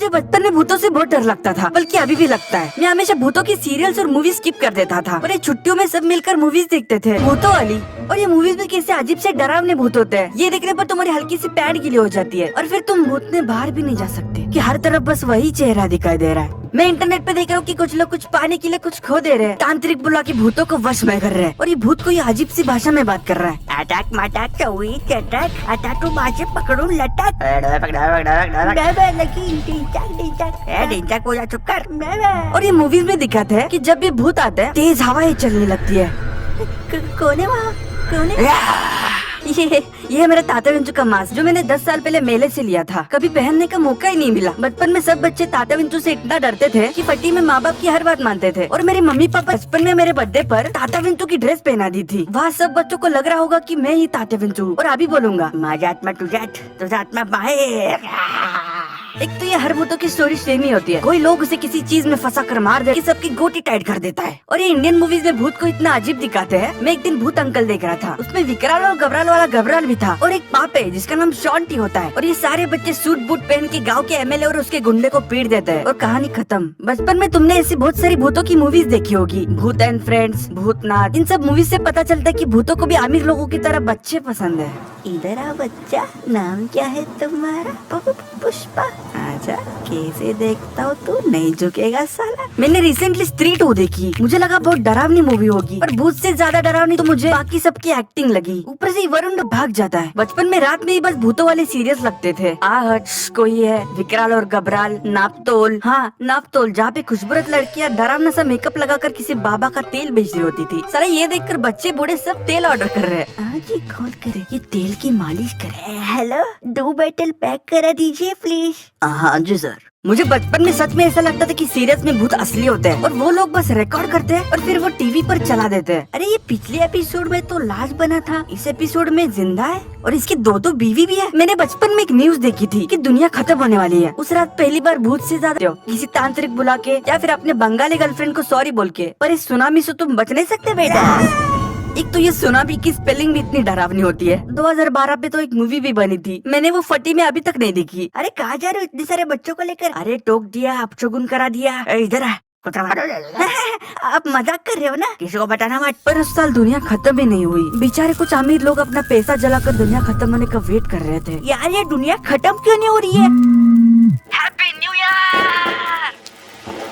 मुझे बचपन में भूतों से बहुत डर लगता था, बल्कि अभी भी लगता है। मैं हमेशा भूतों की सीरियल्स और मूवीज स्किप कर देता था और ये छुट्टियों में सब मिलकर मूवीज देखते थे भूतों वाली। और ये मूवीज में कैसे अजीब से डरावने भूत होते हैं, ये देखने पर तुम्हारी हल्की सी पैर गीली हो जाती है और फिर तुम भूत में बाहर भी नहीं जा सकते कि हर तरफ बस वही चेहरा दिखाई दे रहा है। मैं इंटरनेट पे देख रहा हूँ कि कुछ लोग कुछ पाने के लिए कुछ खो दे रहे हैं, तांत्रिक बुला के भूतों को वश में कर रहे हैं और ये भूत को ये अजीब सी भाषा में बात कर रहा है। अटैक मटैक चौई चटक अटैक माचे पकड़ू लटक चुप कर। और ये मूवीज में दिखाते हैं कि जब भी भूत आते हैं तेज हवाएं चलने लगती है। कौन है वहाँ? कौन है? ये है मेरा ताता विंचू का मास्क जो मैंने 10 साल पहले मेले से लिया था। कभी पहनने का मौका ही नहीं मिला। बचपन में सब बच्चे ताता विंचू से इतना डरते थे कि फटी में माँ बाप की हर बात मानते थे और मेरे मम्मी पापा बचपन में मेरे बर्थडे पर ताता विंचू की ड्रेस पहना दी थी। वहाँ सब बच्चों को लग रहा होगा कि मैं ही ताता विंचू और अभी बोलूंगा माजात्मा तुझात्मा बाहर। एक तो ये हर भूतों की स्टोरी सेम ही होती है। कोई लोग उसे किसी चीज में फंसा कर मार दे कि सबकी गोटी टाइट कर देता है। और ये इंडियन मूवीज में भूत को इतना अजीब दिखाते हैं। मैं एक दिन भूत अंकल देख रहा था, उसमें विकराल और घबराल वाला घबराल भी था और एक पाप है जिसका नाम शॉन्टी होता है। और ये सारे बच्चे सूट बूट पहन के गाँव के एमएलए और उसके गुंडे को पीट देते हैं और कहानी खत्म। बचपन में तुमने ऐसी बहुत सारी भूतों की मूवीज देखी होगी, भूत एंड फ्रेंड्स, भूतनाथ। इन सब मूवीज से पता चलता है कि भूतों को भी अमीर लोगों की तरह बच्चे पसंद है। इधर आ बच्चा, नाम क्या है तुम्हारा? पुष्पा। आजा, कैसे देखता हो तू, नहीं झुकेगा साला। मैंने रिसेंटली स्त्री 2 देखी, मुझे लगा बहुत डरावनी मूवी होगी और भूत से ज्यादा डरावनी तो मुझे बाकी सबकी एक्टिंग लगी। ऊपर से वरुण भाग जाता है। बचपन में रात में ही बस भूतों वाले सीरियस लगते थे। आहट, कोई है, विकराल और घबराल, नापतोल। हाँ नापतोल, जहाँ पे खूबसूरत लड़कियाँ डरावना सा मेकअप लगाकर किसी बाबा का तेल बेच रही होती थी। साला ये देखकर बच्चे बूढ़े सब तेल ऑर्डर कर रहे हैं। आज ये कॉल करे, ये तेल की मालिश करे। हेलो, 2 बोतल पैक करा दीजिए प्लीज। हाँ जी सर। मुझे बचपन में सच में ऐसा लगता था कि सीरियस में भूत असली होते हैं और वो लोग बस रिकॉर्ड करते हैं और फिर वो टीवी पर चला देते हैं। अरे ये पिछले एपिसोड में तो लाश बना था, इस एपिसोड में जिंदा है और इसकी 2 बीवी भी है। मैंने बचपन में एक न्यूज देखी थी कि दुनिया खत्म होने वाली है। उस रात पहली बार भूत से ज्यादा किसी तांत्रिक बुला के या फिर अपने बंगाली गर्लफ्रेंड को सॉरी बोल के। पर इस सुनामी से तुम बच नहीं सकते बेटा। एक तो ये सुनामी की स्पेलिंग भी इतनी डरावनी होती है। 2012 पे तो एक मूवी भी बनी थी, मैंने वो फटी में अभी तक नहीं देखी। अरे कहाँ जा रहे हो इतने सारे बच्चों को लेकर? अरे टोक दिया, अपशगुन करा दिया। इधर आ, आप मजाक कर रहे हो ना, किसी को बताना मत। पर उस साल दुनिया खत्म ही नहीं हुई। बेचारे कुछ अमीर लोग अपना पैसा जलाकर दुनिया खत्म होने का वेट कर रहे थे। यार ये दुनिया खत्म क्यों नहीं हो रही है? Happy new year.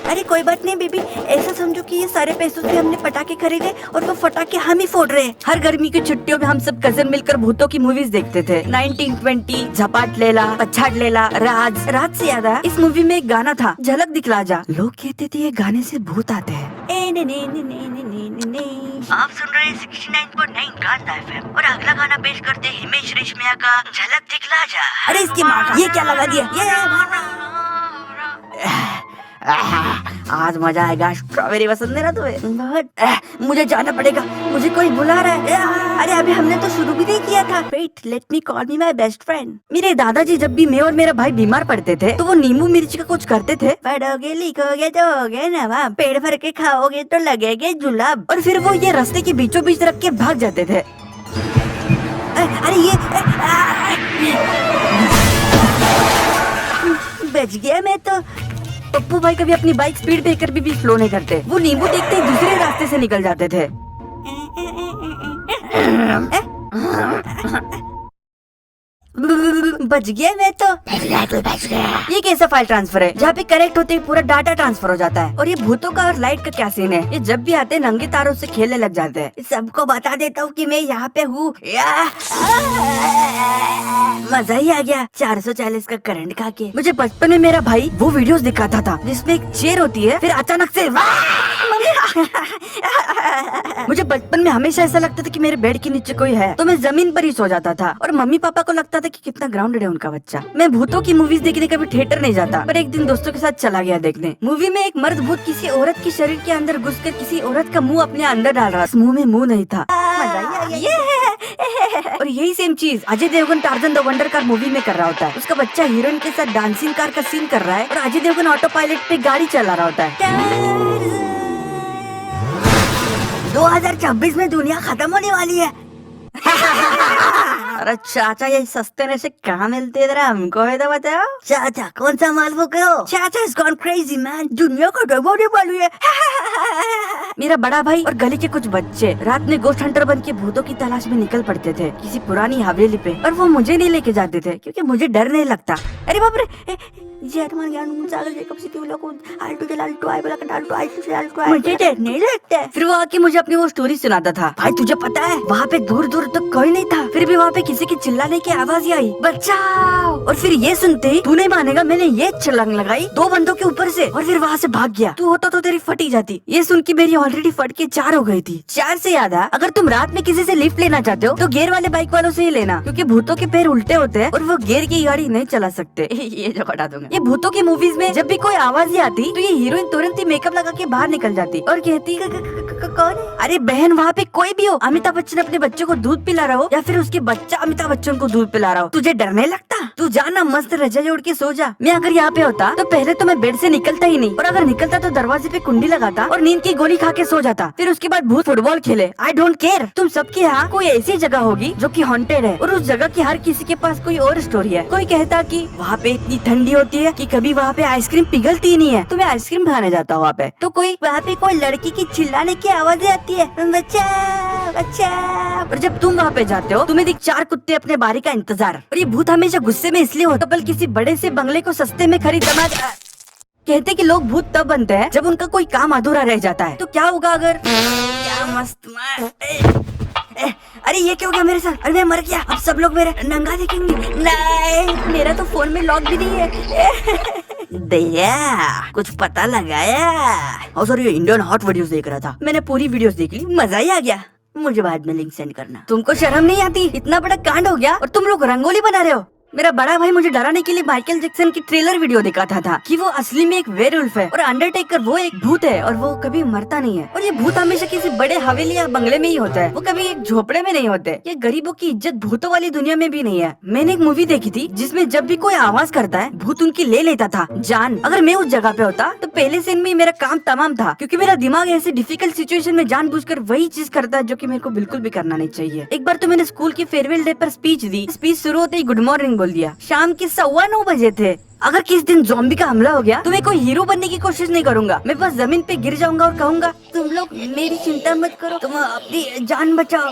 अरे कोई बात नहीं बेबी, ऐसा समझो कि ये सारे पैसों से हमने पटाखे खरीदे और वो पटाखे हम ही फोड़ रहे हैं। हर गर्मी की छुट्टियों में हम सब कजन मिलकर भूतों की मूवीज देखते थे। 1920, झपाट लेला, पछाड़ लेला, राज से याद आया, इस मूवी में एक गाना था, झलक दिखला जा। लोग कहते थे ये गाने से भूत आते हैं। आप सुन रहे हैं 69.9 गांधा FM और अगला गाना पेश करते हैं हिमेश रेशमिया का झलक दिखला जा। अरे इसकी माँ का ये क्या लगा दिया? आज मजा आएगा। स्ट्रॉबेरी पसंद है ना तुम्हें? बहुत। मुझे जाना पड़ेगा, मुझे कोई बुला रहा है। अरे अभी हमने तो शुरू भी नहीं किया था। Wait, let me call me my best friend. मेरे दादाजी जब भी मैं और मेरा भाई बीमार पड़ते थे तो वो नींबू मिर्च का कुछ करते थे। पढ़ोगे लिखोगे तो होगे नवाब, पेट भर के खाओगे तो लगेगे जुलाब। और फिर वो ये रास्ते के बीचों बीच रख के भाग जाते थे। अरे ये बच गया मैं तो। पप्पू भाई कभी अपनी बाइक स्पीड ब्रेकर भी स्लो नहीं करते। वो नींबू देखते ही दूसरे रास्ते से निकल जाते थे। बच गया मैं तो। बच गया। ये कैसा फाइल ट्रांसफर है जहाँ पे कनेक्ट होते ही पूरा डाटा ट्रांसफर हो जाता है? और ये भूतों का और लाइट का क्या सीन है? ये जब भी आते हैं नंगे तारों से खेलने लग जाते हैं। सबको बता देता हूँ कि मैं यहाँ पे हूँ। मजा ही आ गया 440 का करंट खा के। मुझे बचपन में मेरा भाई वो वीडियोस दिखाता था जिसमें एक चेयर होती है, फिर अचानक से मुझे बचपन में हमेशा ऐसा लगता था कि मेरे बेड के नीचे कोई है तो मैं जमीन पर ही सो जाता था और मम्मी पापा को लगता था कि कितना ग्राउंडेड है उनका बच्चा। मैं भूतों की मूवीज देखने कभी थिएटर नहीं जाता, पर एक दिन दोस्तों के साथ चला गया देखने। मूवी में एक मर्द भूत किसी औरत के शरीर के अंदर घुसकर किसी औरत का मुंह अपने अंदर डाल रहा। मुंह में मुंह नहीं था। मजा ही आ गया। और यही सेम चीज Ajay Devgn Tarzan the wonder car movie में कर रहा होता है। उसका बच्चा हीरोइन के साथ डांसिंग कार का सीन कर रहा है और अजय देवगन ऑटो पायलट पे गाड़ी चला रहा होता है। 2026 में दुनिया खत्म होने वाली है। अरे चाचा ये सस्ते नशे कहाँ मिलते हैं, जरा हमको है तो बताओ। चाचा कौन सा माल वो कहो। चाचा इज गॉन क्रेजी मैन, दुनिया को डबोने वाली है। मेरा बड़ा भाई और गली के कुछ बच्चे रात में गोश्त हंटर बन के भूतों की तलाश में निकल पड़ते थे किसी पुरानी हवेली पे, और वो मुझे नहीं लेके जाते थे क्योंकि मुझे डर नहीं लगता। अरे बाप रे, मुझे डर नहीं लगता। फिर वो आके मुझे अपनी वो स्टोरी सुनाता था। भाई तुझे पता है वहाँ पे दूर दूर तक कोई नहीं था, फिर भी वहाँ पे किसी की चिल्लाने की आवाज आई, बचाओ। और फिर ये सुनते ही तू नहीं मानेगा, मैंने ये छलांग लगाई 2 बंदों के ऊपर से और फिर वहाँ से भाग गया। तू होता तो तेरी फटी जाती। ये सुन के मेरी ऑलरेडी फट के 4 हो गई थी। 4 से याद है, अगर तुम रात में किसी से लिफ्ट लेना चाहते हो तो गियर वाले बाइक वालों से ही लेना, क्योंकि भूतों के पैर उल्टे होते हैं और वो गियर की गाड़ी नहीं चला सकते। ये जो हटा दूंगा। ये भूतों की मूवीज में जब भी कोई आवाज ही आती तो ये हीरोइन तुरंत ही मेकअप लगा के बाहर निकल जाती और कहती कौन है? अरे बहन वहाँ पे कोई भी हो, अमिताभ बच्चन अपने बच्चे को दूध पिला रहा हो या फिर उसके बच्चा अमिताभ बच्चन को दूध पिला रहा हो, तुझे डर नहीं लगता? तू जाना मस्त रजाई ओढ़ के सो जा। मैं अगर यहाँ पे होता तो पहले तो मैं बेड से निकलता ही नहीं, और अगर निकलता तो दरवाजे पे कुंडी लगाता और नींद की गोली खा के सो जाता। फिर उसके बाद भूत फुटबॉल खेले। I don't care. तुम सबके यहाँ कोई ऐसी जगह होगी जो कि हॉन्टेड है और उस जगह की हर किसी के पास कोई और स्टोरी है। कोई कहता कि वहाँ पे इतनी ठंडी होती है कि कभी वहाँ पे आइसक्रीम पिघलती ही नहीं है, तो मैं आइसक्रीम खाने जाता हूँ वहाँ पे। तो कोई वहाँ पे कोई लड़की की चिल्लाने की आवाजें आती है, बच्चा बच्चा। और जब तुम वहाँ पे जाते हो तुम्हें दिख 4 कुत्ते अपने बारी का इंतजार। और ये भूत हमेशा गुस्से में इसलिए होता बल्कि किसी बड़े से बंगले को सस्ते में खरीदना। कहते कि लोग भूत तब बनते हैं जब उनका कोई काम अधूरा रह जाता है। तो क्या होगा अगर क्या मस्त अरे ये क्या हो गया मेरे साथ? अरे मैं मर गया। अब सब लोग मेरे नंगा देखेंगे। नहीं, मेरा तो फोन में लॉक भी नहीं है। दया कुछ पता लगाया। और सर ये इंडियन हॉट वीडियोस देख रहा था, मैंने पूरी वीडियोस देख ली, मजा ही आ गया। मुझे बाद में लिंक सेंड करना। तुमको शर्म नहीं आती? इतना बड़ा कांड हो गया और तुम लोग रंगोली बना रहे हो। मेरा बड़ा भाई मुझे डराने के लिए माइकल जैक्सन की ट्रेलर वीडियो दिखाता था कि वो असली में एक वेयरवुल्फ है और अंडरटेकर वो एक भूत है और वो कभी मरता नहीं है। और ये भूत हमेशा किसी बड़े हवेली या बंगले में ही होता है, वो कभी एक झोपड़े में नहीं होते। ये गरीबों की इज्जत भूतों वाली दुनिया में भी नहीं है। मैंने एक मूवी देखी थी जिसमें जब भी कोई आवाज करता है भूत उनकी ले लेता था जान। अगर मैं उस जगह पे होता तो पहले सीन में मेरा काम तमाम था, क्योंकि मेरा दिमाग ऐसे डिफिकल्ट सिचुएशन में जानबूझकर वही चीज करता है जो कि मेरे को बिल्कुल भी करना नहीं चाहिए। एक बार तो मैंने स्कूल की फेयरवेल डे पर स्पीच दी। स्पीच शुरू होते ही गुड मॉर्निंग बोल दिया। शाम के 9:15 बजे थे। अगर किस दिन ज़ॉम्बी का हमला हो गया तो मैं कोई हीरो बनने की कोशिश नहीं करूंगा। मैं बस जमीन पे गिर जाऊंगा और कहूंगा तुम लोग मेरी चिंता मत करो, तुम अपनी जान बचाओ।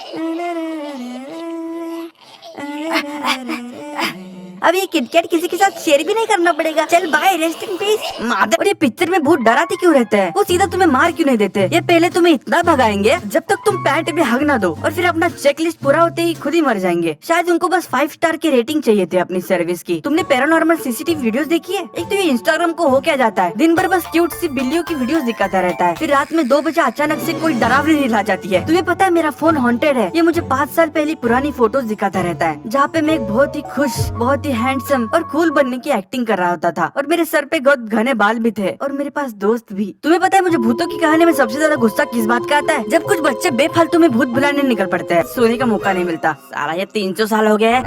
अब ये किटकैट किसी के साथ शेयर भी नहीं करना पड़ेगा। चल bye, rest in peace. Madhav, और ये पिक्चर में भूत डराते क्यों रहते हैं? वो सीधा तुम्हें मार क्यों नहीं देते? ये पहले तुम्हें इतना भगाएंगे जब तक तुम पैंट में हग ना दो, और फिर अपना चेकलिस्ट पूरा होते ही खुद ही मर जाएंगे। शायद उनको बस 5 स्टार की रेटिंग चाहिए थे अपनी सर्विस की। तुमने पैरानॉर्मल सीसीटीवी वीडियोस देखी है? एक तो ये इंस्टाग्राम को हो क्या जाता है, दिन भर बस क्यूट सी बिल्लियों की वीडियोस दिखाता रहता है, फिर रात में 2 बजे अचानक से कोई डरावनी नींद आ जाती है। तुम्हें पता है मेरा फोन हॉन्टेड है। ये मुझे 5 साल पहले पुरानी फोटोज दिखाता रहता है जहाँ पे मैं एक बहुत ही खुश, बहुत ही हैंडसम और कूल बनने की एक्टिंग कर रहा होता था, और मेरे सर पे बहुत घने बाल भी थे और मेरे पास दोस्त भी। तुम्हें पता है मुझे भूतों की कहानी में सबसे ज्यादा गुस्सा किस बात का आता है? जब कुछ बच्चे बेफालतू में भूत बुलाने निकल पड़ते हैं, सोने का मौका नहीं मिलता। साला ये 300 साल हो गए,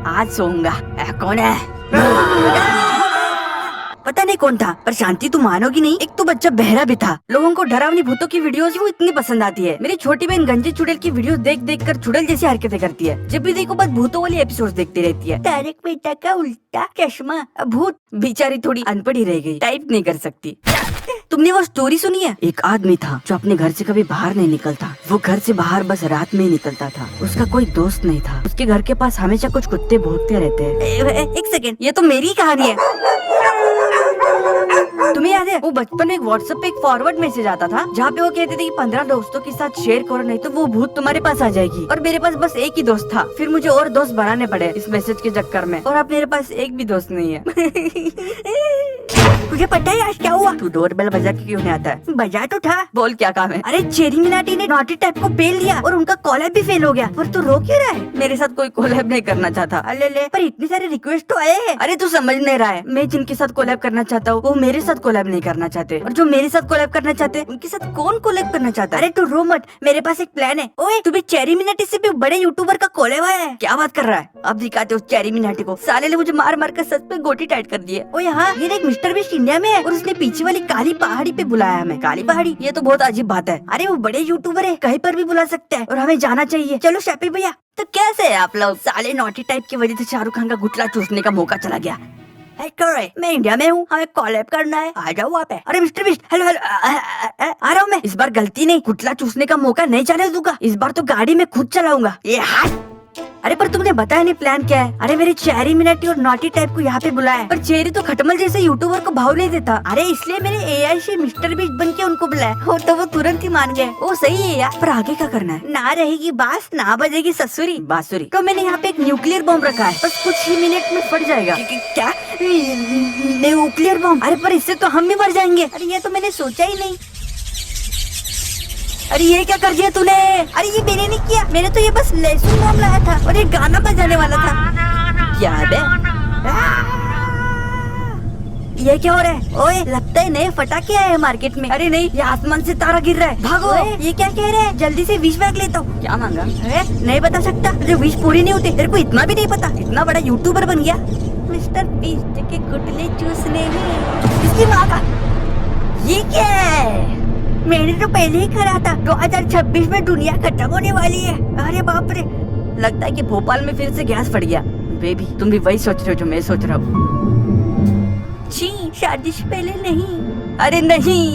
आज सोऊंगा। कौन है? पता नहीं कौन था, पर शांति तू मानोगी नहीं, एक तो बच्चा बहरा भी था। लोगों को डरावनी भूतों की वीडियोस वो इतनी पसंद आती है। मेरी छोटी बहन गंजे चुड़ैल की वीडियोस देख देख कर चुड़ैल जैसी हरकतें करती है। जब भी देखो बस भूतों वाली एपिसोड्स देखती रहती है। तारक मेहता का उल्टा चश्मा। भूत बेचारी थोड़ी अनपढ़ ही रह गई, टाइप नहीं कर सकती। तुमने वो स्टोरी सुनी है? एक आदमी था जो अपने घर से कभी बाहर नहीं निकलता। वो घर से बाहर बस रात में ही निकलता था। उसका कोई दोस्त नहीं था। उसके घर के पास हमेशा कुछ कुत्ते भौंकते रहते हैं। एक सेकेंड, ये तो मेरी कहानी है। तुम्हें याद है वो बचपन में एक व्हाट्सएप पे एक फॉरवर्ड मैसेज आता था जहाँ पे वो कहते थे कि 15 दोस्तों के साथ शेयर करो नहीं तो वो भूत तुम्हारे पास आ जाएगी। और मेरे पास बस एक ही दोस्त था, फिर मुझे और दोस्त बनाने पड़े इस मैसेज के चक्कर में, और अब मेरे पास एक भी दोस्त नहीं है। तुझे पता है आज क्या हुआ? तू डोरबेल बजा के क्यों नहीं आता है? बजा तो था। बोल क्या काम है? अरे चेरी मिनाटी ने नॉटी टाइप को पेल लिया और उनका कॉलैब भी फेल हो गया। पर तू रो क्यों रहा है? मेरे साथ कोई कॉलैब नहीं करना चाहता। अरे ले, पर इतने सारे रिक्वेस्ट तो आए हैं। अरे तू समझ नहीं रहा है, मैं जिनके साथ कॉलैब करना चाहता हूँ वो मेरे साथ कॉलैब नहीं करना चाहते, और जो मेरे साथ कॉलैब करना चाहते उनके साथ कौन कॉलैब करना चाहता है? अरे तू रो मत, मेरे पास एक प्लान है। ओए तू भी चेरी मिनाटी से भी बड़े यूट्यूबर का कॉलैब आया है। क्या बात कर रहा है? अब दिखाते उस चेरी मिनाटी को। साले ने मुझे मार मार कर सच में गोटी टाइट कर दी है। ओ यहाँ ये एक मिस्टर बीस्ट इंडिया में है और उसने पीछे वाली काली पहाड़ी पे बुलाया हमें। काली पहाड़ी, ये तो बहुत अजीब बात है। अरे वो बड़े यूट्यूबर है, कहीं पर भी बुला सकते हैं और हमें जाना चाहिए। चलो शैपी भैया। तो कैसे है आप लोग? साले नॉटी टाइप की वजह से शाहरुख खान का गुटला चूसने का मौका चला गया। मैं इंडिया में हूँ, हमें कॉलैब करना है, आ जाओ आप। अरे मिस्टर बिस्ट, हेलो हेलो, आ रहा हूँ मैं। इस बार गलती नहीं, गुटला चूसने का मौका नहीं जाने दूंगा। इस बार तो गाड़ी में खुद चलाऊंगा। ये हाथ। अरे पर तुमने बताया नहीं प्लान क्या है? अरे मेरे चेरी मिनटी और नॉटी टाइप को यहाँ पे बुलाया, पर चेरी तो खटमल जैसे यूट्यूबर को भाव नहीं देता। अरे इसलिए मैंने एआई से मिस्टर बीस्ट बन के उनको बुलाया, हो तो वो तुरंत ही मान गए। वो सही है यार, पर आगे क्या करना है? ना रहेगी बांस, ना बजेगी ससुरी बांसुरी। तो मैंने यहाँ पे एक न्यूक्लियर बॉम्ब रखा है, बस कुछ ही मिनट में फट जाएगा। क्या न्यूक्लियर बॉम्ब? अरे पर इससे तो हम भी मर जाएंगे। अरे ये तो मैंने सोचा ही नहीं। अरे ये क्या कर दिया तूने? अरे ये मैंने नहीं किया, मैंने तो ये बस लहसुन बॉम्ब लाया था और ये गाना बजाने वाला था। क्या है बे? ये क्या हो रहा है? ओए लगता है नए फटाके आए हैं मार्केट में। अरे नहीं, ये आसमान से तारा गिर रहा है, भागो। ये क्या कह रहे हैं? जल्दी से विश बैग लेता हूँ। क्या मांगा? नहीं बता सकता, जो विश पूरी नहीं होती। तेरे को इतना भी नहीं पता? इतना बड़ा यूट्यूबर बन गया। मिस्टर बीस्ट के गुटले चूसने में इसकी माँ का। ये क्या है? मैंने तो पहले ही करा था, 2026 में दुनिया खत्म होने वाली है। अरे बाप रे, लगता है कि भोपाल में फिर से गैस फट गया। बेबी तुम भी वही सोच रहे हो जो मैं सोच रहा हूँ। छी, शादी से पहले नहीं। अरे नहीं,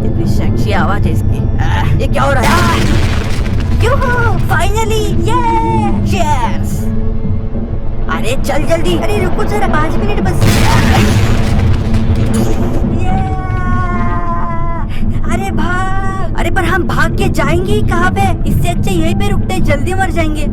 इतनी सेक्सी आवाज है इसकी। ये क्या हो रहा है? क्यों? फाइनली ये चीयर्स। अरे चल जल्दी। अरे रुको जरा, 5 मिनट बस। अरे भाग। अरे पर हम भाग के जाएंगे ही कहाँ पे? इससे अच्छा यहीं पे रुकते, जल्दी मर जाएंगे।